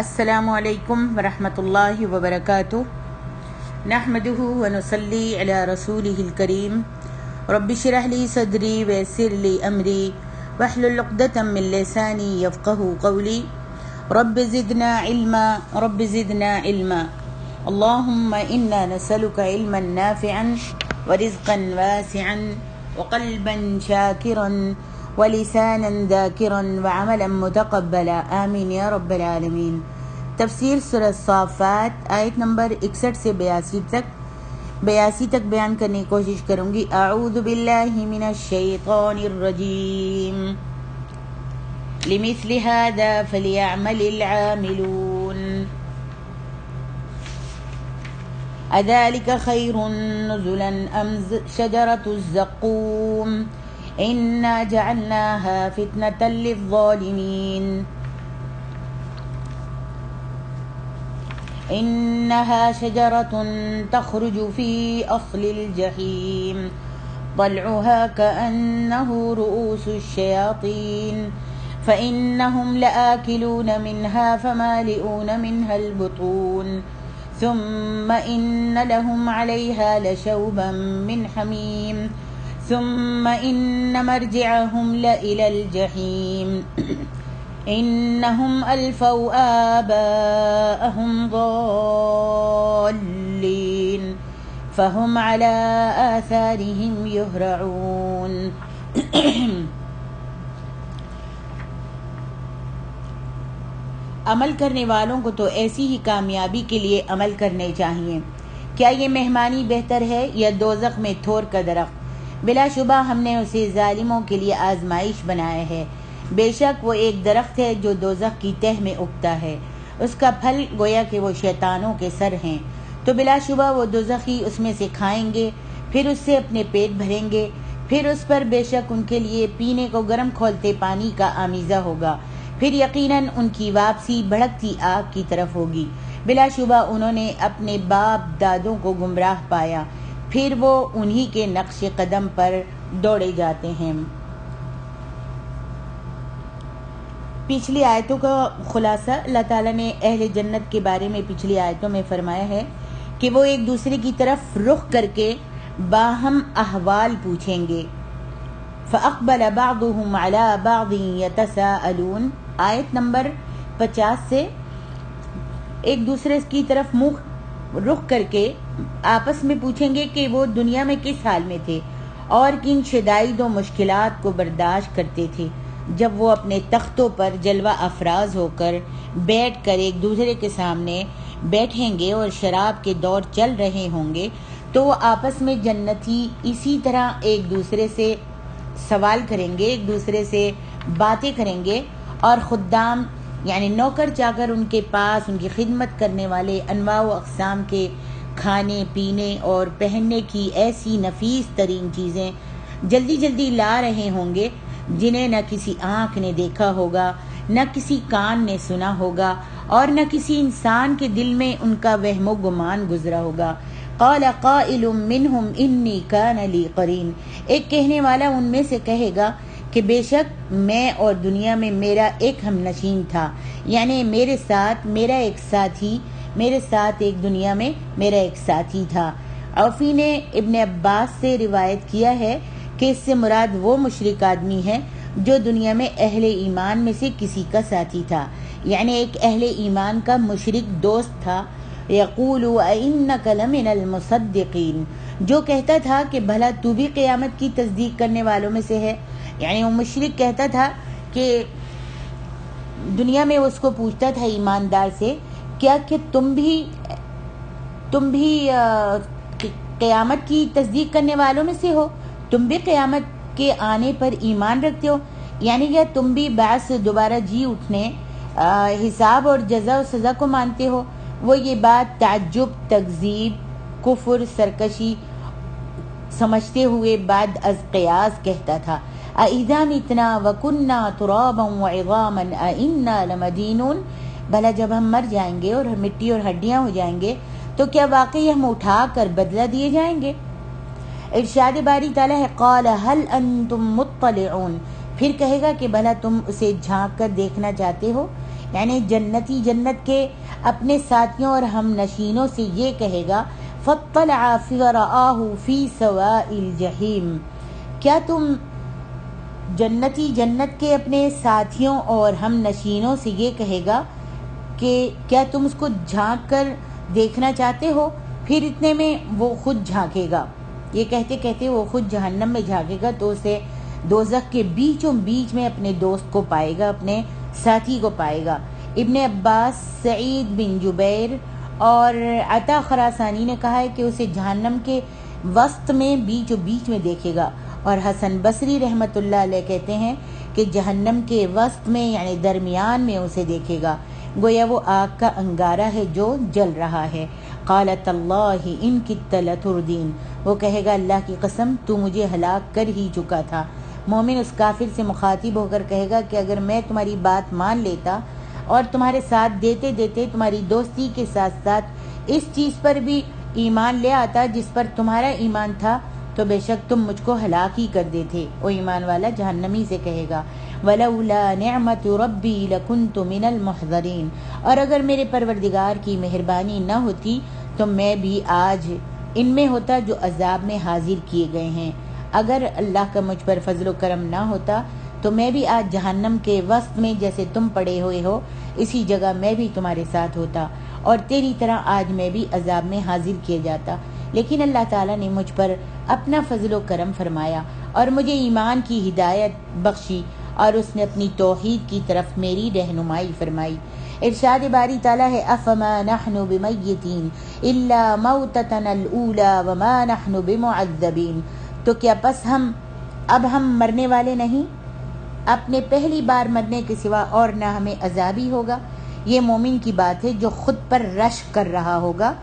السلام علیکم ورحمۃ اللہ وبرکاتہ نحمده ونصلی علی رسولہ الکریم رب اشرح لی صدری ویسر لی امری واحلل عقدۃ من لسانی یفقهوا قولی رب زدنا علما اللهم انا نسألك علما نافعا ورزقا واسعا وقلبا شاکرا ولسانا ذاکرا وعملا متقبلا آمین یا رب العالمین۔ تفسیر سورہ الصافات آیت نمبر 61 سے 82 تک بیان کرنے کی کوشش کروں گی۔ اعوذ باللہ من الشیطان الرجیم لمثل هذا فلیعمل العاملون اذلک خیر نزلا ام شجرۃ الزقوم انا جعلناها فتنة للظالمین انها شجرة تخرج في اصل الجحیم طلعها كأنه رؤوس الشياطين فإنهم لآكلون منها فمالئون منها البطون ثم إن لهم عليها لشوبا من حميم ثم إن مرجعهم لإلى الجحيم إنهم ألفوا آباءهم ضالين فهم على آثارهم يهرعون۔ عمل کرنے والوں کو تو ایسی ہی کامیابی کے لیے عمل کرنے چاہیے۔ کیا یہ مہمانی بہتر ہے یا دوزخ میں تھور کا درخت؟ بلا شبہ ہم نے اسے ظالموں کے لیے آزمائش بنایا ہے۔ بے شک وہ ایک درخت ہے جو دوزخ کی تہ میں اگتا ہے، اس کا پھل گویا کہ وہ شیطانوں کے سر ہیں، تو بلا شبہ وہ دوزخی اس میں سے کھائیں گے، پھر اس سے اپنے پیٹ بھریں گے، پھر اس پر بے شک ان کے لیے پینے کو گرم کھولتے پانی کا آمیزہ ہوگا، پھر یقیناً ان کی واپسی بھڑکتی آگ کی طرف ہوگی۔ بلا شبہ انہوں نے اپنے باپ دادوں کو گمراہ پایا، پھر وہ انہی کے نقش قدم پر دوڑے جاتے ہیں۔ پچھلی آیتوں کا خلاصہ اللہ تعالیٰ نے اہل جنت کے بارے میں پچھلی آیتوں میں فرمایا ہے کہ وہ ایک دوسرے کی طرف رخ کر کے باہم احوال پوچھیں گے۔ فَأَقْبَلَ بَعْضُهُمْ عَلَى بَعْضٍ يَتَسَاءَلُونَ آیت نمبر 50 سے ایک دوسرے کی طرف منہ رخ کر کے آپس میں پوچھیں گے کہ وہ دنیا میں کس حال میں تھے اور کن شدائد و مشکلات کو برداشت کرتے تھے۔ جب وہ اپنے تختوں پر جلوہ افراز ہو کر بیٹھ کر ایک دوسرے کے سامنے بیٹھیں گے اور شراب کے دور چل رہے ہوں گے تو وہ آپس میں جنتی اسی طرح ایک دوسرے سے سوال کریں گے، ایک دوسرے سے باتیں کریں گے، اور خدام یعنی نوکر چاکر ان کے پاس ان کی خدمت کرنے والے انواع و اقسام کے کھانے پینے اور پہننے کی ایسی نفیس ترین چیزیں جلدی جلدی لا رہے ہوں گے جنہیں نہ کسی آنکھ نے دیکھا ہوگا، نہ کسی کان نے سنا ہوگا، اور نہ کسی انسان کے دل میں ان کا وہم و گمان گزرا ہوگا۔ قال قائل منهم انی کان لی قرین، ایک کہنے والا ان میں سے کہے گا کہ بے شک میں اور دنیا میں میرا ایک ہم نشین تھا، یعنی میرے ساتھ ایک دنیا میں میرا ایک ساتھی تھا۔ عوفی نے ابن عباس سے روایت کیا ہے کہ اس سے مراد وہ مشرک آدمی ہے جو دنیا میں اہل ایمان میں سے کسی کا ساتھی تھا، یعنی ایک اہل ایمان کا مشرک دوست تھا۔ یقول اِنَّکَ لَمِنَ الْمُصَدِّقِینَ، جو کہتا تھا کہ بھلا تو بھی قیامت کی تصدیق کرنے والوں میں سے ہے، یعنی وہ مشرک کہتا تھا کہ دنیا میں اس کو پوچھتا تھا ایماندار سے کیا کہ تم بھی قیامت کی تصدیق کرنے والوں میں سے ہو، تم بھی قیامت کے آنے پر ایمان رکھتے ہو، یعنی کیا تم بھی بعث دوبارہ جی اٹھنے، حساب اور جزا و سزا کو مانتے ہو؟ وہ یہ بات تعجب، تکذیب، کفر، سرکشی سمجھتے ہوئے بعد از قیاس کہتا تھا۔ اَإِذَا مِتْنَا وَكُنَّا تُرَابًا وَعِظَامًا أَإِنَّا لَمَدِينُونَ، بھلا جب ہم مر جائیں گے اور مٹی اور ہڈیاں ہو جائیں گے تو کیا واقعی ہم اٹھا کر بدلہ دیے جائیں گے؟ ارشاد باری تعالیٰ ہے قال هل انتم مطلعون، پھر کہے گا کہ بھلا تم اسے جھانک کر دیکھنا چاہتے ہو؟ یعنی جنتی جنت کے اپنے ساتھیوں اور ہم نشینوں سے یہ کہے گا فاطلع فرآہ فی سواء الجحیم، کیا تم جنتی جنت کے اپنے ساتھیوں اور ہم نشینوں سے یہ کہے گا کہ کیا تم اس کو جھانک کر دیکھنا چاہتے ہو؟ پھر اتنے میں وہ خود جھانکے گا، یہ کہتے کہتے وہ خود جہنم میں جھانکے گا تو اسے دوزخ کے بیچوں بیچ میں اپنے دوست کو پائے گا، اپنے ساتھی کو پائے گا۔ ابن عباس، سعید بن جبیر اور عطا خراسانی نے کہا ہے کہ اسے جہنم کے وسط میں بیچوں بیچ میں دیکھے گا، اور حسن بصری رحمۃ اللہ علیہ کہتے ہیں کہ جہنم کے وسط میں یعنی درمیان میں اسے دیکھے گا، گویا وہ آگ کا انگارہ ہے جو جل رہا ہے۔ قالت اللہ ان کدت لتردین، وہ کہے گا اللہ کی قسم تو مجھے ہلاک کر ہی چکا تھا۔ مومن اس کافر سے مخاطب ہو کر کہے گا کہ اگر میں تمہاری بات مان لیتا اور تمہارے ساتھ دیتے دیتے تمہاری دوستی کے ساتھ ساتھ اس چیز پر بھی ایمان لے آتا جس پر تمہارا ایمان تھا تو بے شک تم مجھ کو ہلاک ہی کر دیتے۔ وہ ایمان والا جہنمی سے کہے گا وَلَوْلَا نِعْمَةُ رَبِّي لَكُنْتُ مِنَ الْمُحْضَرِينَ، اور اگر میرے پروردگار کی مہربانی نہ ہوتی تو میں بھی آج ان میں ہوتا جو عذاب میں حاضر کیے گئے ہیں۔ اگر اللہ کا مجھ پر فضل و کرم نہ ہوتا تو میں بھی آج جہنم کے وسط میں جیسے تم پڑے ہوئے ہو اسی جگہ میں بھی تمہارے ساتھ ہوتا اور تیری طرح آج میں بھی عذاب میں حاضر کیے جاتا، لیکن اللہ تعالیٰ نے مجھ پر اپنا فضل و کرم فرمایا اور مجھے ایمان کی ہدایت بخشی اور اس نے اپنی توحید کی طرف میری رہنمائی فرمائی۔ ارشاد باری تعالیٰ ہے افما نحن بمیتین الا موتتنا الاولی وما نحن بمعذبین، تو کیا پس اب ہم مرنے والے نہیں، اپنے پہلی بار مرنے کے سوا اور نہ ہمیں عذابی ہوگا۔ یہ مومن کی بات ہے جو خود پر رشک کر رہا ہوگا،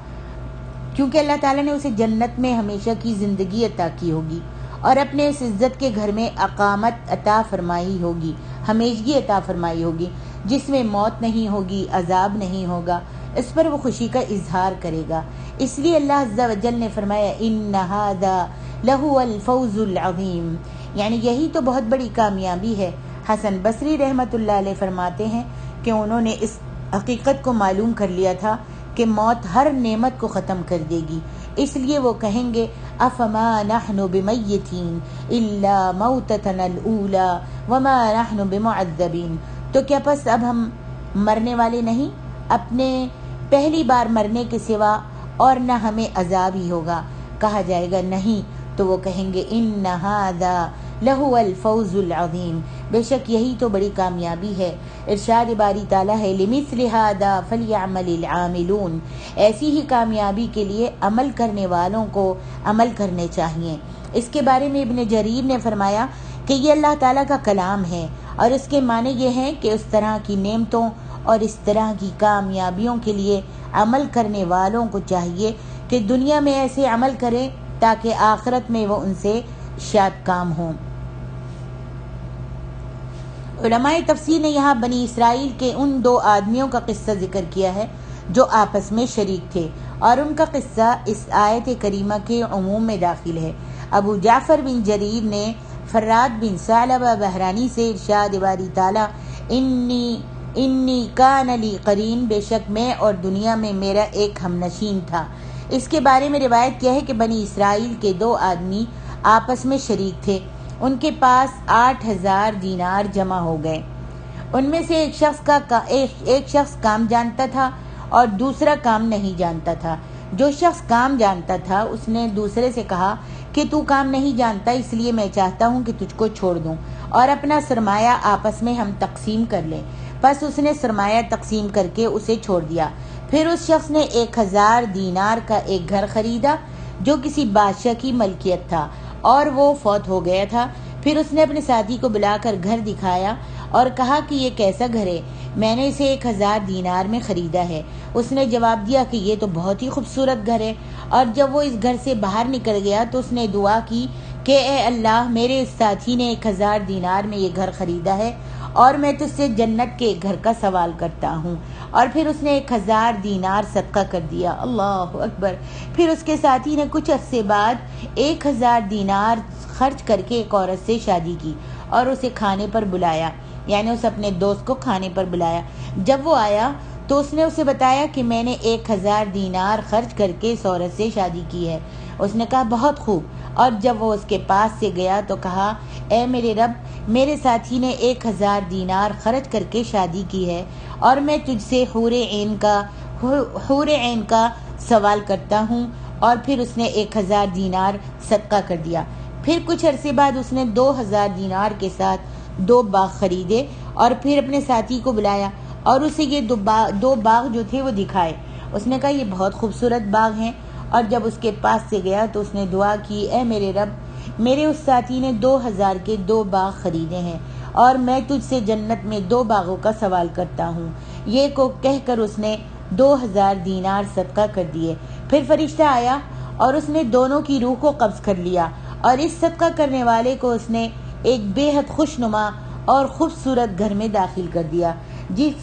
کیونکہ اللہ تعالیٰ نے اسے جنت میں ہمیشہ کی زندگی عطا کی ہوگی اور اپنے اس عزت کے گھر میں اقامت عطا فرمائی ہوگی، ہمیشگی عطا فرمائی ہوگی جس میں موت نہیں ہوگی، عذاب نہیں ہوگا، اس پر وہ خوشی کا اظہار کرے گا۔ اس لیے اللہ عز و جل نے فرمایا ان ھذا لہو الفوز العظیم، یعنی یہی تو بہت بڑی کامیابی ہے۔ حسن بصری رحمۃ اللہ علیہ فرماتے ہیں کہ انہوں نے اس حقیقت کو معلوم کر لیا تھا کہ موت ہر نعمت کو ختم کر دے گی، اس لیے وہ کہیں گے افما نحن بمیتین الا موتتنا الاولی وما نحن بمعذبین، تو کیا پس اب ہم مرنے والے نہیں، اپنے پہلی بار مرنے کے سوا اور نہ ہمیں عذاب ہی ہوگا؟ کہا جائے گا نہیں، تو وہ کہیں گے ان ھذا لہو الفوز العظیم، بے شک یہی تو بڑی کامیابی ہے۔ ارشاد باری تعالیٰ ہے لمثل ھذا فلیعمل العاملون، ایسی ہی کامیابی کے لیے عمل کرنے والوں کو عمل کرنے چاہیے۔ اس کے بارے میں ابن جریر نے فرمایا کہ یہ اللہ تعالیٰ کا کلام ہے اور اس کے معنی یہ ہیں کہ اس طرح کی نعمتوں اور اس طرح کی کامیابیوں کے لیے عمل کرنے والوں کو چاہیے کہ دنیا میں ایسے عمل کریں تاکہ آخرت میں وہ ان سے شاد کام ہوں۔ علماء تفسیر نے یہاں بنی اسرائیل کے ان دو آدمیوں کا قصہ ذکر کیا ہے جو آپس میں شریک تھے، اور ان کا قصہ اس آیت کریمہ کے عموم میں داخل ہے۔ ابو جعفر بن جریر نے فراد بن ثعلبہ بحرانی سے ارشاد باری تعالیٰ انی کان لی قرین، بے شک میں اور دنیا میں میرا ایک ہم نشین تھا۔ اس کے بارے میں روایت کیا ہے کہ بنی اسرائیل کے دو آدمی آپس میں شریک تھے، ان کے پاس 8000 دینار جمع ہو گئے۔ ان میں سے ایک شخص کام جانتا تھا اور دوسرا کام نہیں جانتا تھا۔ جو شخص کام جانتا تھا اس نے دوسرے سے کہا کہ تو کام نہیں جانتا، اس لیے میں چاہتا ہوں کہ تجھ کو چھوڑ دوں اور اپنا سرمایہ آپس میں ہم تقسیم کر لیں۔ پس اس نے سرمایہ تقسیم کر کے اسے چھوڑ دیا۔ پھر اس شخص نے 1000 دینار کا ایک گھر خریدا جو کسی بادشاہ کی ملکیت تھا اور وہ فوت ہو گیا تھا۔ پھر اس نے اپنے ساتھی کو بلا کر گھر دکھایا اور کہا کہ یہ کیسا گھر ہے؟ میں نے اسے 1000 دینار میں خریدا ہے۔ اس نے جواب دیا کہ یہ تو بہت ہی خوبصورت گھر ہے، اور جب وہ اس گھر سے باہر نکل گیا تو اس نے دعا کی کہ اے اللہ، میرے اس ساتھی نے 1000 دینار میں یہ گھر خریدا ہے اور میں تجھ سے جنت کے گھر کا سوال کرتا ہوں، اور پھر اس نے 1000 دینار صدقہ کر دیا۔ اللہ اکبر۔ پھر اس کے ساتھی نے کچھ عرصے بعد 1000 دینار خرچ کر کے ایک عورت سے شادی کی اور اسے کھانے پر بلایا۔ یعنی اس اپنے دوست کو کھانے پر بلایا۔ جب وہ آیا تو اس نے اسے بتایا کہ میں نے 1000 دینار خرچ کر کے اس عورت سے شادی کی ہے۔ اس نے کہا بہت خوب، اور جب وہ اس کے پاس سے گیا تو کہا اے میرے رب، میرے ساتھی نے 1000 دینار خرچ کر کے شادی کی ہے اور میں تجھ سے حور عین کا سوال کرتا ہوں، اور پھر اس نے 1000 دینار صدقہ کر دیا۔ پھر کچھ عرصے بعد اس نے 2000 دینار کے ساتھ 2 باغ خریدے اور پھر اپنے ساتھی کو بلایا اور اسے یہ 2 باغ جو تھے وہ دکھائے۔ اس نے کہا یہ بہت خوبصورت باغ ہیں، اور جب اس کے پاس سے گیا تو اس نے دعا کی اے میرے رب، میرے اس ساتھی نے 2000 کے 2 باغ خریدے ہیں اور میں تجھ سے جنت میں 2 باغوں کا سوال کرتا ہوں۔ یہ کو کہہ کر اس نے 2000 دینار صدقہ کر دیے۔ پھر فرشتہ آیا اور اس نے دونوں کی روح کو قبض کر لیا، اور اس صدقہ کرنے والے کو اس نے ایک بے حد خوشنما اور خوبصورت گھر میں داخل کر دیا،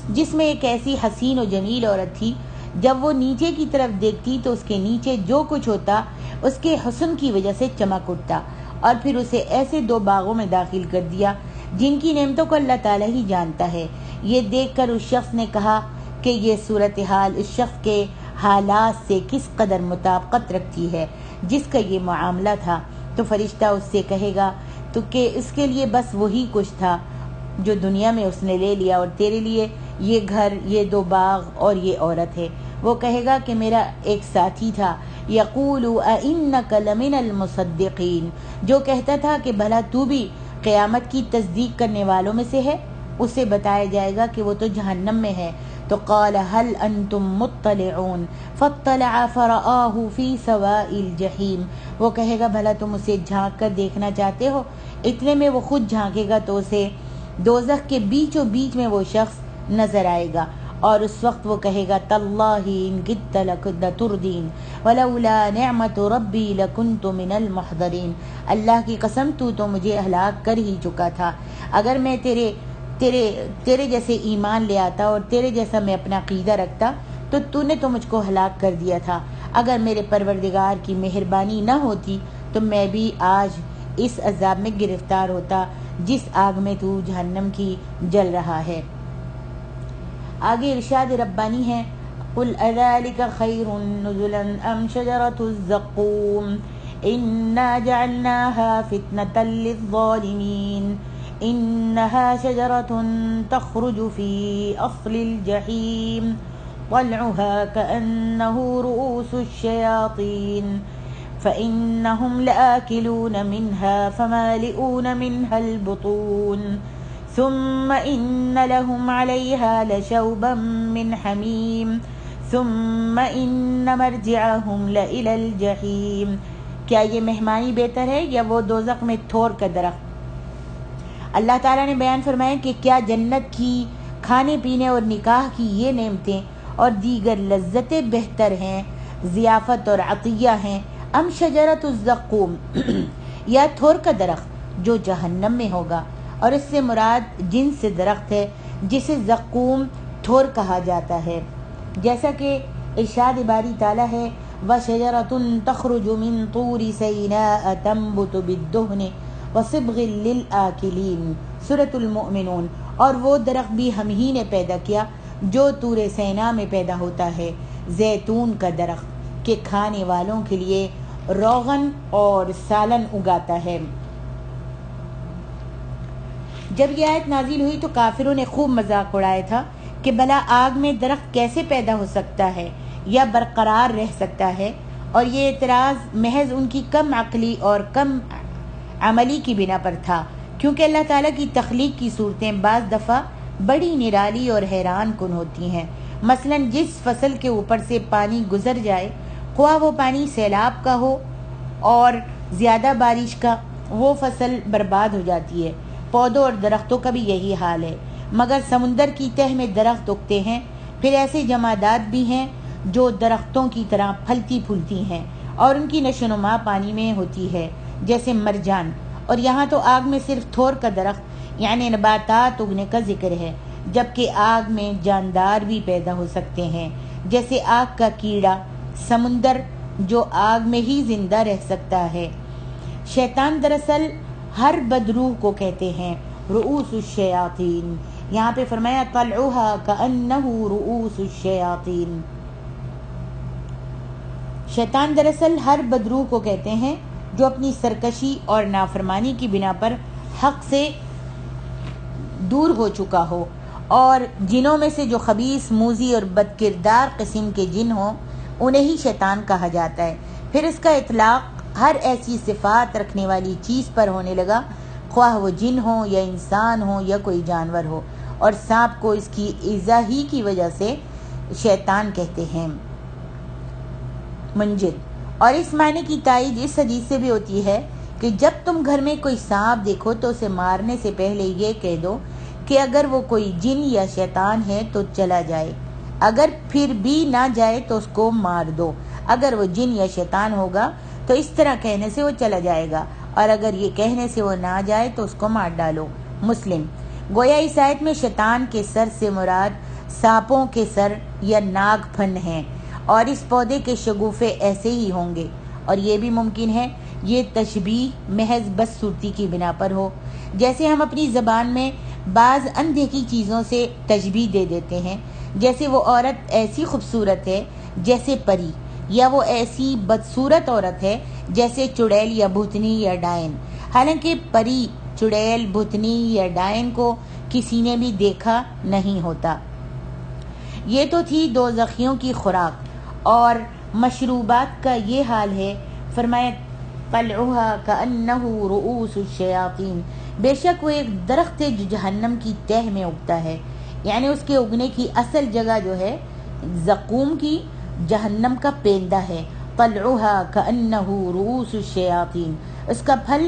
جس میں ایک ایسی حسین و جمیل عورت تھی، جب وہ نیچے کی طرف دیکھتی تو اس کے نیچے جو کچھ ہوتا اس کے حسن کی وجہ سے چمک اٹھتا، اور پھر اسے ایسے 2 باغوں میں داخل کر دیا جن کی نعمتوں کو اللہ تعالیٰ ہی جانتا ہے۔ یہ دیکھ کر اس شخص نے کہا کہ یہ صورتحال اس شخص کے حالات سے کس قدر مطابقت رکھتی ہے جس کا یہ معاملہ تھا۔ تو فرشتہ اس سے کہے گا تو کہ اس کے لیے بس وہی کچھ تھا جو دنیا میں اس نے لے لیا، اور تیرے لیے یہ گھر، یہ 2 باغ اور یہ عورت ہے۔ وہ کہے گا کہ میرا ایک ساتھی تھا، یقول اِنَّکَ لَمِنَ الْمُصَدِّقِینَ، جو کہتا تھا کہ بھلا تو بھی قیامت کی تصدیق کرنے والوں میں سے ہے۔ اسے بتایا جائے گا کہ وہ تو جہنم میں ہے۔ تو قال هل انتم مطلعون فاطلع فرآہ فی سواء الجحیم، وہ کہے گا بھلا تم اسے جھانک کر دیکھنا چاہتے ہو؟ اتنے میں وہ خود جھانکے گا تو اسے دوزخ کے بیچوں بیچ میں وہ شخص نظر آئے گا، اور اس وقت وہ کہے گا تاللہ ان کدت لتردین ولولا نعمت ربی لکنت من المحضرین، اللہ کی قسم تو مجھے ہلاک کر ہی چکا تھا، اگر میں تیرے جیسے ایمان لے آتا اور تیرے جیسا میں اپنا عقیدہ رکھتا تو نے تو مجھ کو ہلاک کر دیا تھا۔ اگر میرے پروردگار کی مہربانی نہ ہوتی تو میں بھی آج اس عذاب میں گرفتار ہوتا جس آگ میں تو جہنم کی جل رہا ہے۔ آگے ارشاد ربانی ہے قل اذلک خیر نزلا ام شجرۃ الزقوم انا جعلناها فتنة للظالمین انها شجرة تخرج في اصل الجحیم طلعها كأنه رؤوس الشياطين فإنهم لآكلون منها فمالئون منها البطون ثم إن لهم عليها لشوبا من حميم ثم إن مرجعهم لإلى الجحيم۔ کیا یہ مہمانی بہتر ہے یا وہ دوزخ میں تھور کا درخت؟ اللہ تعالیٰ نے بیان فرمایا کہ کیا جنت کی کھانے پینے اور نکاح کی یہ نعمتیں اور دیگر لذتیں بہتر ہیں، ضیافت اور عطیہ ہیں، ام شجرۃ الزقوم یا تھور کا درخت جو جہنم میں ہوگا، اور اس سے مراد جنس درخت ہے جسے زقوم تھور کہا جاتا ہے، جیسا کہ ارشاد باری تعالیٰ ہے وَشَجَرَةٌ تَخْرُجُ مِن طُورِ سَيْنَاءَ تَنبُتُ بِالدُّهْنِ وَصِبْغٍ لِلْآكِلِينَ سورۃ المؤمنون، اور وہ درخت بھی ہم ہی نے پیدا کیا جو طور سینا میں پیدا ہوتا ہے، زیتون کا درخت کہ کھانے والوں کے لیے روغن اور سالن اگاتا ہے۔ جب یہ آیت نازل ہوئی تو کافروں نے خوب مذاق اڑایا تھا کہ بھلا آگ میں درخت کیسے پیدا ہو سکتا ہے یا برقرار رہ سکتا ہے، اور یہ اعتراض محض ان کی کم عقلی اور کم عملی کی بنا پر تھا، کیونکہ اللہ تعالیٰ کی تخلیق کی صورتیں بعض دفعہ بڑی نرالی اور حیران کن ہوتی ہیں۔ مثلا جس فصل کے اوپر سے پانی گزر جائے، خواہ وہ پانی سیلاب کا ہو اور زیادہ بارش کا، وہ فصل برباد ہو جاتی ہے۔ پودوں اور درختوں کا بھی یہی حال ہے، مگر سمندر کی تہ میں درخت اگتے ہیں، پھر ایسے جمادات بھی ہیں جو درختوں کی طرح پھلتی پھولتی ہیں اور ان کی نشو و نما پانی میں ہوتی ہے، جیسے مرجان۔ اور یہاں تو آگ میں صرف تھور کا درخت یعنی نباتات اگنے کا ذکر ہے، جبکہ آگ میں جاندار بھی پیدا ہو سکتے ہیں، جیسے آگ کا کیڑا، سمندر جو آگ میں ہی زندہ رہ سکتا ہے۔ شیطان دراصل ہر بدروح کو کہتے ہیں رؤوس الشیاطین، یہاں پہ فرمایا طلعها کأنہ رؤوس الشیاطین۔ شیطان دراصل ہر بدروح کو کہتے ہیں جو اپنی سرکشی اور نافرمانی کی بنا پر حق سے دور ہو چکا ہو، اور جنوں میں سے جو خبیث، موذی اور بدکردار قسم کے جن ہوں انہیں ہی شیطان کہا جاتا ہے۔ پھر اس کا اطلاق ہر ایسی صفات رکھنے والی چیز پر ہونے لگا، خواہ وہ جن ہو یا انسان ہو یا کوئی جانور ہو، اور سانپ کو اس کی ایذا ہی کی وجہ سے شیطان کہتے ہیں۔ منجد، اور اس معنی کی تائید اس حدیث سے بھی ہوتی ہے کہ جب تم گھر میں کوئی سانپ دیکھو تو اسے مارنے سے پہلے یہ کہہ دو کہ اگر وہ کوئی جن یا شیطان ہے تو چلا جائے، اگر پھر بھی نہ جائے تو اس کو مار دو، اگر وہ جن یا شیطان ہوگا تو اس طرح کہنے سے وہ چلا جائے گا، اور اگر یہ کہنے سے وہ نہ جائے تو اس کو مار ڈالو۔ مسلم۔ گویا اس آیت میں شیطان کے سر سے مراد سانپوں کے سر یا ناگ پھن ہیں، اور اس پودے کے شگوفے ایسے ہی ہوں گے، اور یہ بھی ممکن ہے یہ تشبیہ محض بدصورتی کی بنا پر ہو، جیسے ہم اپنی زبان میں بعض اندیکھی چیزوں سے تشبیہ دے دیتے ہیں، جیسے وہ عورت ایسی خوبصورت ہے جیسے پری، یا وہ ایسی بدصورت عورت ہے جیسے چڑیل یا بھوتنی یا ڈائن، حالانکہ پری، چڑیل، بھوتنی یا ڈائن کو کسی نے بھی دیکھا نہیں ہوتا۔ یہ تو تھی دوزخیوں کی خوراک، اور مشروبات کا یہ حال ہے۔ فرمایا طلعها کأنہ رؤوس الشیاطین، بے شک وہ ایک درخت ہے جو جہنم کی تہ میں اگتا ہے، یعنی اس کے اگنے کی اصل جگہ جو ہے زقوم کی جہنم کا پیندہ ہے۔ طلعها کأنہ رؤوس الشیاطین، اس کا پھل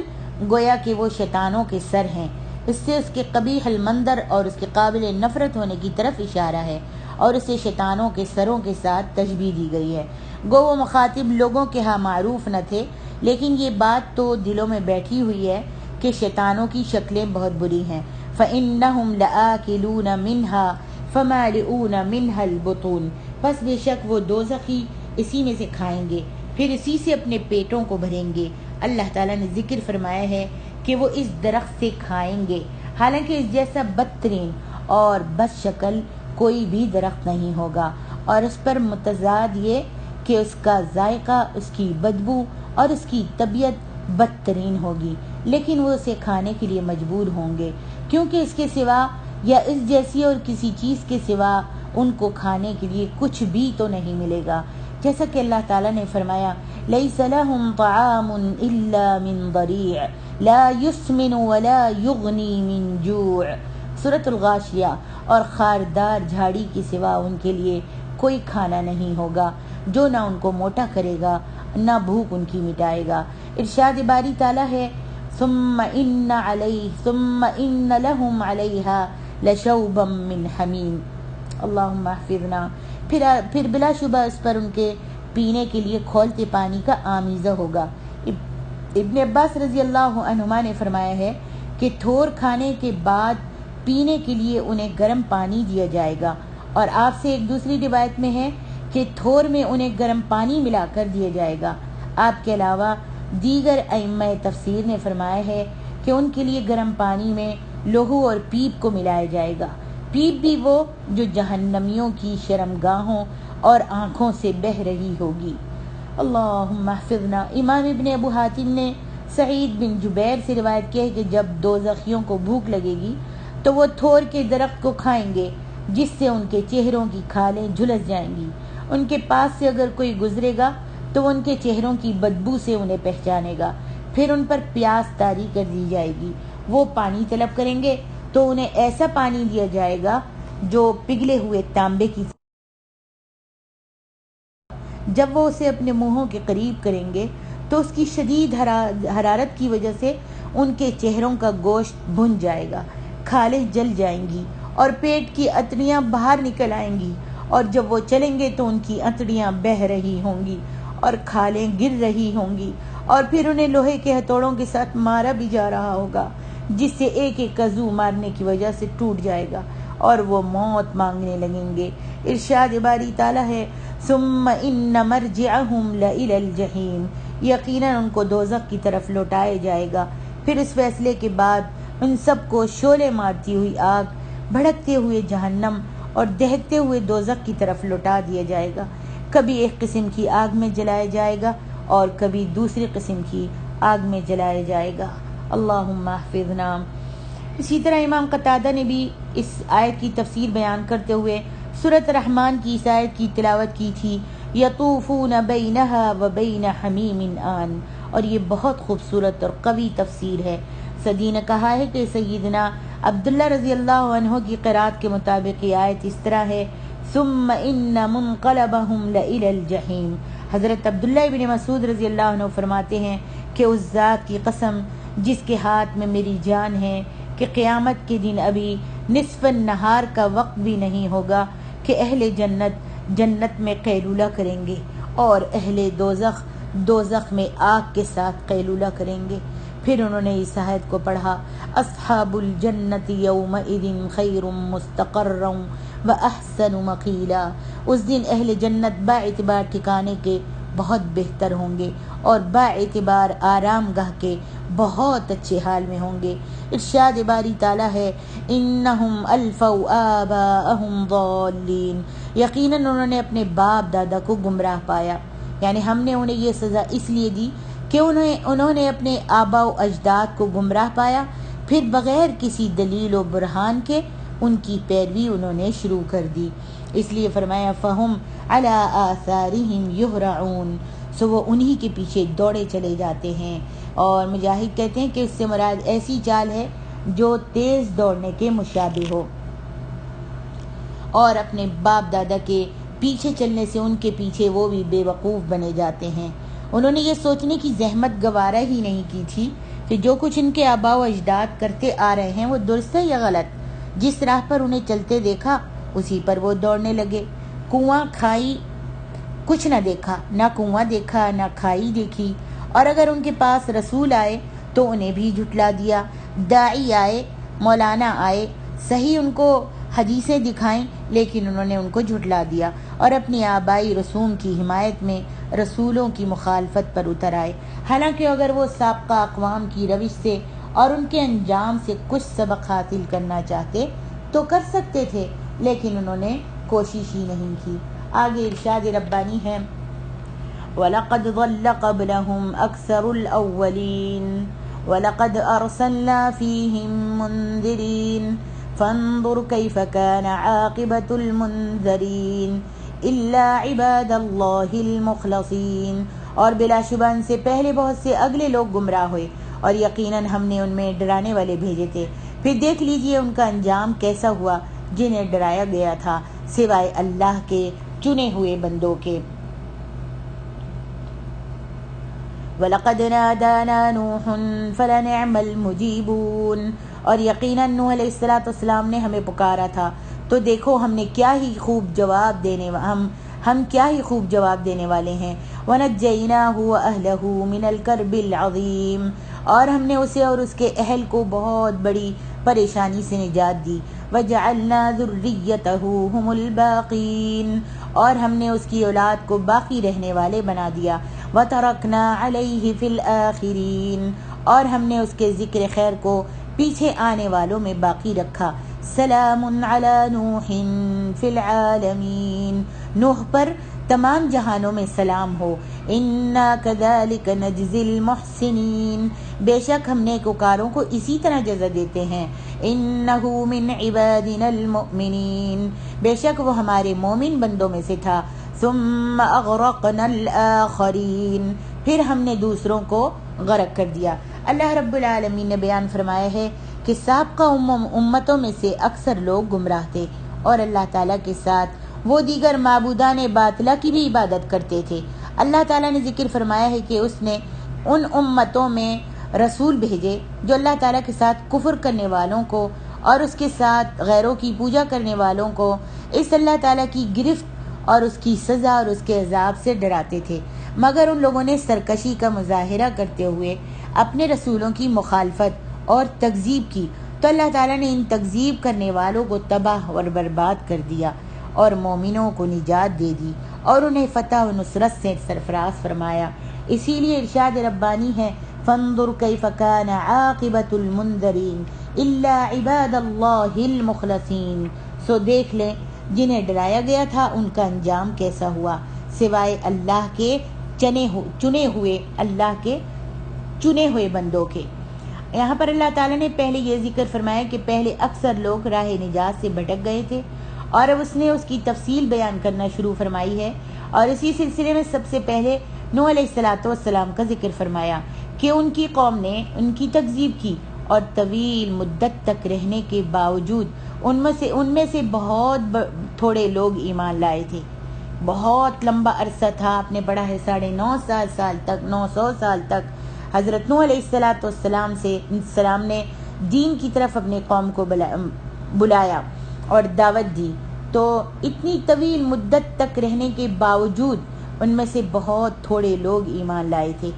گویا کہ وہ شیطانوں کے سر ہیں، اس سے اس کے قبیح المنظر اور اس کے قابل نفرت ہونے کی طرف اشارہ ہے، اور اسے شیطانوں کے سروں کے ساتھ تشبیہ دی گئی ہے۔ گو وہ مخاطب لوگوں کے ہاں معروف نہ تھے، لیکن یہ بات تو دلوں میں بیٹھی ہوئی ہے کہ شیطانوں کی شکلیں بہت بری ہیں۔ فَإِنَّهُمْ لَآكِلُونَ مِنْهَا فَمَالِئُونَ مِنْهَا الْبُطُونَ، پس بے شک وہ دوزخی اسی میں سے کھائیں گے، پھر اسی سے اپنے پیٹوں کو بھریں گے۔ اللہ تعالیٰ نے ذکر فرمایا ہے کہ وہ اس درخت سے کھائیں گے، حالانکہ اس جیسا بدترین اور بد شکل کوئی بھی درخت نہیں ہوگا، اور اس پر متضاد یہ کہ اس کا ذائقہ، اس کی بدبو اور اس کی طبیعت بدترین ہوگی، لیکن وہ اسے کھانے کے لیے مجبور ہوں گے، کیونکہ اس کے سوا یا اس جیسی اور کسی چیز کے سوا ان کو کھانے کے لیے کچھ بھی تو نہیں ملے گا، جیسا کہ اللہ تعالیٰ نے فرمایا لَيْسَ لَهُمْ طَعَامٌ إِلَّا مِنْ ضَرِيعٍ لَا يُسْمِنُ وَلَا يُغْنِي مِنْ جُوعٍ، سورۃ الغاشیہ، اور خاردار جھاڑی کے سوا ان کے لیے کوئی کھانا نہیں ہوگا جو نہ ان کو موٹا کرے گا نہ بھوک ان کی مٹائے گا۔ ارشاد باری تعالیٰ ہے ثم ان لهم علیہا لشوبا من حمیم، اللہم احفظنا، پھر بلا شبہ اس پر ان کے پینے کے لیے کھولتے پانی کا آمیزہ ہوگا۔ ابن عباس رضی اللہ عنہما نے فرمایا ہے کہ تھور کھانے کے بعد پینے کے لیے انہیں گرم پانی دیا جائے گا، اور آپ سے ایک دوسری روایت میں ہے کہ تھور میں انہیں گرم پانی ملا کر دیا جائے گا۔ آپ کے علاوہ دیگر ائمہ تفسیر نے فرمایا ہے کہ ان کے لیے گرم پانی میں لہو اور پیپ کو ملایا جائے گا، پیپ بھی وہ جو جہنمیوں کی شرمگاہوں اور آنکھوں سے بہہ رہی ہوگی۔ اللہم احفظنا۔ امام ابن ابو حاتم نے سعید بن جبیر سے روایت کی ہے کہ جب دوزخیوں کو بھوک لگے گی تو وہ تھور کے درخت کو کھائیں گے، جس سے ان کے چہروں کی کھالیں جھلس جائیں گی، ان کے پاس سے اگر کوئی گزرے گا تو ان کے چہروں کی بدبو سے انہیں پہچانے گا، پھر ان پر پیاس طاری کر دی جائے گی، وہ پانی طلب کریں گے تو انہیں ایسا پانی دیا جائے گا جو پگھلے ہوئے تانبے کی، جب وہ اسے اپنے منہوں کے قریب کریں گے تو اس کی شدید حرارت کی وجہ سے ان کے چہروں کا گوشت بھن جائے گا، کھالیں جل جائیں گی اور پیٹ کی اتڑیاں باہر نکل آئیں گی، اور جب وہ چلیں گے تو ان کی اتڑیاں بہہ رہی ہوں گی اور کھالیں گر رہی ہوں گی، اور پھر انہیں لوہے کے ہتھوڑوں کے ساتھ مارا بھی جا رہا ہوگا، جس سے ایک ایک عضو مارنے کی وجہ سے ٹوٹ جائے گا اور وہ موت مانگنے لگیں گے۔ ارشاد باری تعالیٰ ہے ثم ان مرجعهم لإلی الجحیم، یقیناً ان کو دوزخ کی طرف لوٹایا جائے گا، پھر اس فیصلے کے بعد ان سب کو شعلے مارتی ہوئی آگ، بھڑکتے ہوئے جہنم اور دہکتے ہوئے دوزخ کی طرف لوٹا دیا جائے گا۔ کبھی ایک قسم کی آگ میں جلایا جائے گا اور کبھی دوسری قسم کی آگ میں جلایا جائے گا۔ اللہم احفظنا۔ اسی طرح امام قتادہ نے بھی اس آیت کی تفسیر بیان کرتے ہوئے سورۃ رحمان کی اس آیت کی تلاوت کی تھی، یطوفون بینہا وبین حمیم آن، اور یہ بہت خوبصورت اور قوی تفسیر ہے۔ سدی نے کہا ہے کہ سیدنا عبداللہ رضی اللہ عنہ کی قرات کے مطابق یہ آیت اس طرح ہے، ثم ان منقلبہم لإلی الجحیم۔ حضرت عبداللہ ابن مسعود رضی اللہ عنہ فرماتے ہیں کہ اس ذات کی قسم جس کے ہاتھ میں میری جان ہے کہ قیامت کے دن ابھی نصف النہار کا وقت بھی نہیں ہوگا کہ اہل جنت جنت میں قیلولہ کریں گے اور اہل دوزخ دوزخ میں آگ کے ساتھ قیلولہ کریں گے۔ پھر انہوں نے اس آیت کو پڑھا، اصحاب الجنت یومئذ خیر مستقرا واحسن مقیلا۔ اس دن اہل جنت با اعتبار ٹھکانے کے بہت بہتر ہوں گے اور با اعتبار آرام گاہ کے بہت اچھے حال میں ہوں گے۔ ارشاد باری تعالیٰ ہے، انہم الفوا آباءہم ضالین، یقیناً انہوں نے اپنے باپ دادا کو گمراہ پایا، یعنی ہم نے انہیں یہ سزا اس لیے دی کہ انہوں نے اپنے آبا و اجداد کو گمراہ پایا، پھر بغیر کسی دلیل و برہان کے ان کی پیروی انہوں نے شروع کر دی، اس لیے فرمایا فہم علی آثارہم یہرعون، سو وہ انہی کے پیچھے دوڑے چلے جاتے ہیں۔ اور مجاہد کہتے ہیں کہ اس سے مراد ایسی چال ہے جو تیز دوڑنے کے مشابہ ہو، اور اپنے باپ دادا کے پیچھے چلنے سے ان کے پیچھے وہ بھی بے وقوف بنے جاتے ہیں۔ انہوں نے یہ سوچنے کی زحمت گوارا ہی نہیں کی تھی کہ جو کچھ ان کے آبا و اجداد کرتے آ رہے ہیں وہ درست ہے یا غلط۔ جس راہ پر انہیں چلتے دیکھا اسی پر وہ دوڑنے لگے۔ کنواں کھائی کچھ نہ دیکھا، نہ کنواں دیکھا نہ کھائی دیکھی، اور اگر ان کے پاس رسول آئے تو انہیں بھی جھٹلا دیا، داعی آئے، مولانا آئے، صحیح ان کو حدیثیں دکھائیں لیکن انہوں نے ان کو جھٹلا دیا، اور اپنی آبائی رسوم کی حمایت میں رسولوں کی مخالفت پر اتر آئے، حالانکہ اگر وہ سابقہ اقوام کی روش سے اور ان کے انجام سے کچھ سبق حاصل کرنا چاہتے تو کر سکتے تھے، لیکن انہوں نے کوشش ہی نہیں کی۔ آگے ارشاد ربانی ہے، وَلَقَدْ ضَلَّ قَبْلَهُمْ أَكْثَرُ الْأَوَّلِينَ وَلَقَدْ أَرْسَلْنَا فِيهِمْ مُنذِرِينَ فَانظُرْ كَيْفَ كَانَ عَاقِبَةُ الْمُنذَرِينَ إِلَّا عِبَادَ اللَّهِ الْمُخْلَصِينَ، اور بلا شبہ ان سے پہلے بہت سے اگلے لوگ گمراہ ہوئے، اور یقیناً ہم نے ان میں ڈرانے والے بھیجے تھے، پھر دیکھ لیجئے ان کا انجام کیسا ہوا جنہیں ڈرایا گیا تھا سوائے اللہ کے چنے ہوئے بندوں کے۔ وَلَقَدْ نَادَانَا نُوحٌ فَلَنِعْمَ الْمُجِيبُونَ، اور یقیناً نوح علیہ السلام نے ہمیں پکارا تھا تو دیکھو ہم کیا ہی خوب جواب دینے والے ہیں۔ وَنَجَّيْنَاهُ وَأَهْلَهُ مِنَ الْكَرْبِ الْعَظِيمِ، اور ہم نے اسے اور اس کے اہل کو بہت بڑی پریشانی سے نجات دی۔ وَجَعَلْنَا ذُرِّيَّتَهُ هُمُ الْبَاقِينَ، اور ہم نے اس کی اولاد کو باقی رہنے والے بنا دیا۔ وَتَرَكْنَا عَلَيْهِ فِي الْآخِرِينَ، اور ہم نے اس کے ذکر خیر کو پیچھے آنے والوں میں باقی رکھا۔ سلام علی نوح فی العالمین، نوح پر تمام جہانوں میں سلام ہو۔ انا کذالک نجزی المحسنین، بے شک ہم نیکوکاروں کو اسی طرح جزا دیتے ہیں۔ انہ من عبادنا المؤمنین، بے شک وہ ہمارے مومن بندوں میں سے تھا۔ ثم اغرقنا الآخرین، پھر ہم نے دوسروں کو غرق کر دیا۔ اللہ رب العالمین نے بیان فرمایا ہے کہ سابقہ امتوں میں سے اکثر لوگ گمراہ تھے اور اللہ تعالیٰ کے ساتھ وہ دیگر معبودان باطلہ کی بھی عبادت کرتے تھے۔ اللہ تعالیٰ نے ذکر فرمایا ہے کہ اس نے ان امتوں میں رسول بھیجے جو اللہ تعالیٰ کے ساتھ کفر کرنے والوں کو اور اس کے ساتھ غیروں کی پوجا کرنے والوں کو اس اللہ تعالیٰ کی گرفت اور اس کی سزا اور اس کے عذاب سے ڈراتے تھے، مگر ان لوگوں نے سرکشی کا مظاہرہ کرتے ہوئے اپنے رسولوں کی مخالفت اور تکذیب کی تو اللہ تعالیٰ نے ان تکذیب کرنے والوں کو تباہ اور برباد کر دیا اور مومنوں کو نجات دے دی اور انہیں فتح و نصرت سے سرفراز فرمایا۔ اسی لیے ارشاد ربانی ہے، فانظر کیف کان عاقبۃ المنذرین، الا عباد اللہ المخلصین، سو دیکھ لیں جنہیں ڈرایا گیا تھا ان کا انجام کیسا ہوا، سوائے اللہ کے چنے ہوئے بندوں کے۔ یہاں پر اللہ تعالیٰ نے پہلے یہ ذکر فرمایا کہ پہلے اکثر لوگ راہ نجات سے بھٹک گئے تھے، اور اب اس نے اس کی تفصیل بیان کرنا شروع فرمائی ہے، اور اسی سلسلے میں سب سے پہلے نوح علیہ السلام کا ذکر فرمایا کہ ان کی قوم نے ان کی تکذیب کی، اور طویل مدت تک رہنے کے باوجود ان میں سے بہت تھوڑے لوگ ایمان لائے تھے۔ بہت لمبا عرصہ تھا، آپ نے پڑھا ہے 950 سال تک، 900 سال تک حضرت نوح علیہ السلام نے دین کی طرف اپنے قوم کو بلایا اور دعوت دی، تو اتنی طویل مدت تک رہنے کے باوجود ان میں سے بہت تھوڑے لوگ ایمان لائے تھے۔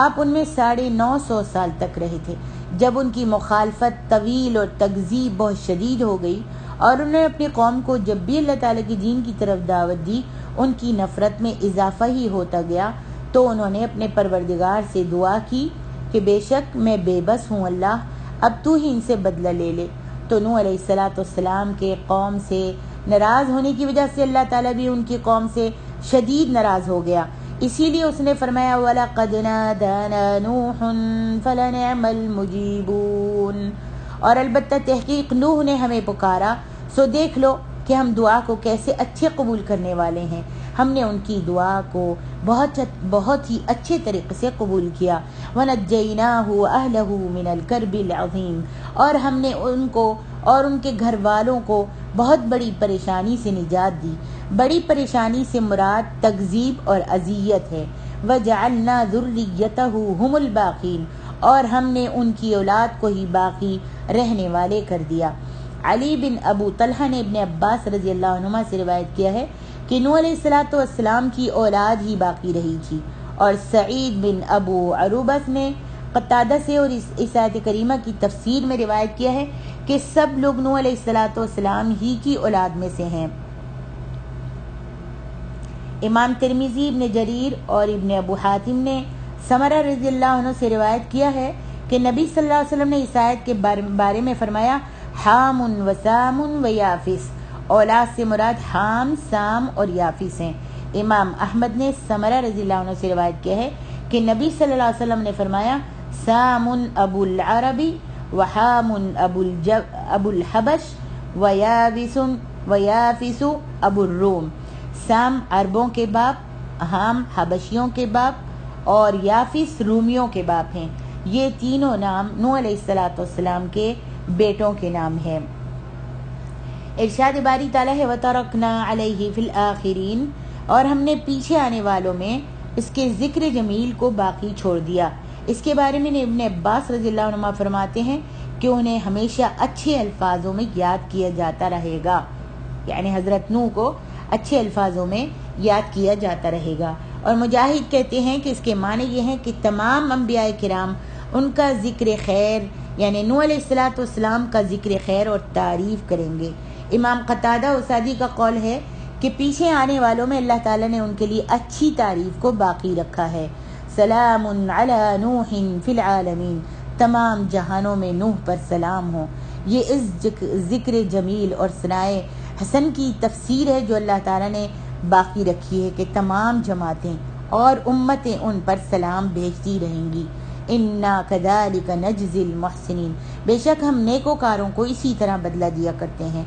آپ ان میں 950 سال تک رہے تھے۔ جب ان کی مخالفت طویل اور تکذیب بہت شدید ہو گئی، اور انہوں نے اپنی قوم کو جب بھی اللہ تعالیٰ کی دین کی طرف دعوت دی ان کی نفرت میں اضافہ ہی ہوتا گیا، تو انہوں نے اپنے پروردگار سے دعا کی کہ بے شک میں بے بس ہوں اللہ، اب تو ہی ان سے بدلہ لے لے۔ تو نوح علیہ السلام کے قوم سے ناراض ہونے کی وجہ سے اللہ تعالیٰ بھی ان کی قوم سے شدید ناراض ہو گیا، اسی لیے اس نے فرمایا وَلَقَدْ نَادَانَا نُوحٌ فَلَنِعْمَ الْمُجِيبُونَ، اور البتہ تحقیق نوح نے ہمیں پکارا، سو دیکھ لو کہ ہم دعا کو کیسے اچھے قبول کرنے والے ہیں۔ ہم نے ان کی دعا کو بہت ہی اچھے طریقے سے قبول کیا۔ وَنَجَّيْنَاهُ وَأَهْلَهُ مِنَ الْكَرْبِ الْعَظِيمِ، اور ہم نے ان کو اور ان کے گھر والوں کو بہت بڑی پریشانی سے نجات دی۔ بڑی پریشانی سے مراد تکذیب اور اذیت ہے۔ وَجَعَلْنَا ذُرِّيَّتَهُ هُمُ الْبَاقِينَ، اور ہم نے ان کی اولاد کو ہی باقی رہنے والے کر دیا۔ علی بن ابو طلحہ نے ابن عباس رضی اللہ عنہما سے روایت کیا ہے کہ نوح علیہ السلام کی اولاد ہی باقی رہی تھی، اور سعید بن ابو عروبہ نے قتادہ سے اور اس آیت کریمہ کی تفسیر میں روایت کیا ہے کہ سب لوگ نوح علیہ السلام ہی کی اولاد میں سے ہیں۔ امام ترمذی، ابن جریر اور ابن ابو حاتم نے سمرہ رضی اللہ عنہ سے روایت کیا ہے کہ نبی صلی اللہ علیہ وسلم نے اس آیت کے بارے میں فرمایا حام و سام و یافس، اولاد سے مراد حام، سام اور یافس ہیں۔ امام احمد نے سمرہ رضی اللہ عنہ سے روایت کیا ہے کہ نبی صلی اللہ علیہ وسلم نے فرمایا سام ابو العربی وحام ابو الحبش ویافس ابو الروم، سام عربوں کے باپ، حام حبشیوں کے باپ اور یافس رومیوں کے باپ ہیں۔ یہ تینوں نام نوح علیہ السلام کے بیٹوں کے نام ہیں۔ ارشاد باری تعالیٰ ہے وَتَرَكْنَا عَلَيْهِ فِي الْآخِرِينَ، اور ہم نے پیچھے آنے والوں میں اس کے ذکر جمیل کو باقی چھوڑ دیا۔ اس کے بارے میں ابن عباس رضی اللہ عنہ فرماتے ہیں کہ انہیں ہمیشہ اچھے الفاظوں میں یاد کیا جاتا رہے گا، یعنی حضرت نوح کو اچھے الفاظوں میں یاد کیا جاتا رہے گا۔ اور مجاہد کہتے ہیں کہ اس کے معنی یہ ہیں کہ تمام انبیاء کرام ان کا ذکر خیر، یعنی نوح علیہ السلام کا ذکر خیر اور تعریف کریں گے۔ امام قتادہ اسادی کا قول ہے کہ پیچھے آنے والوں میں اللہ تعالیٰ نے ان کے لیے اچھی تعریف کو باقی رکھا ہے۔ سلام علی نوح فی العالمین، تمام جہانوں میں نوح پر سلام ہو۔ یہ اس ذکر جمیل اور ثنائے حسن کی تفسیر ہے جو اللہ تعالیٰ نے باقی رکھی ہے کہ تمام جماعتیں اور امتیں ان پر سلام بھیجتی رہیں گی۔ انا کذالک نجزی المحسنین، بے شک ہم نیکوکاروں کو اسی طرح بدلہ دیا کرتے ہیں،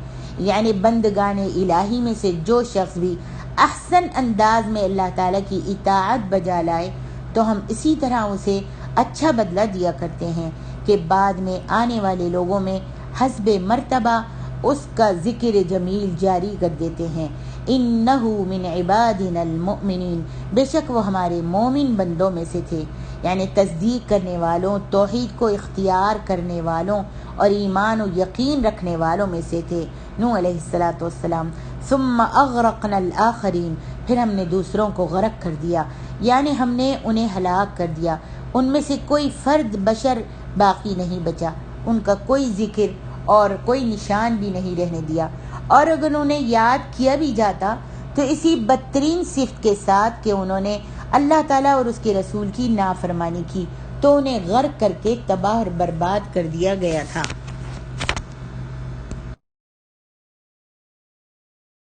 یعنی بندگان الہی میں سے جو شخص بھی احسن انداز میں اللہ تعالیٰ کی اطاعت بجا لائے تو ہم اسی طرح اسے اچھا بدلہ دیا کرتے ہیں کہ بعد میں آنے والے لوگوں میں حسب مرتبہ اس کا ذکر جمیل جاری کر دیتے ہیں۔ انہو من عبادنا المؤمنین، بے شک وہ ہمارے مومن بندوں میں سے تھے، یعنی تصدیق کرنے والوں، توحید کو اختیار کرنے والوں اور ایمان و یقین رکھنے والوں میں سے تھے نوح علیہ السلام۔ ثم اغرقنا الآخرین، پھر ہم نے دوسروں کو غرق کر دیا، یعنی ہم نے انہیں ہلاک کر دیا، ان میں سے کوئی فرد بشر باقی نہیں بچا، ان کا کوئی ذکر اور کوئی نشان بھی نہیں رہنے دیا۔ اور اگر انہیں یاد کیا بھی جاتا تو اسی بدترین صفت کے ساتھ کہ انہوں نے اللہ تعالیٰ اور اس کے رسول کی نافرمانی کی، تو انہیں غرق کر کے تباہ اور برباد کر دیا گیا تھا۔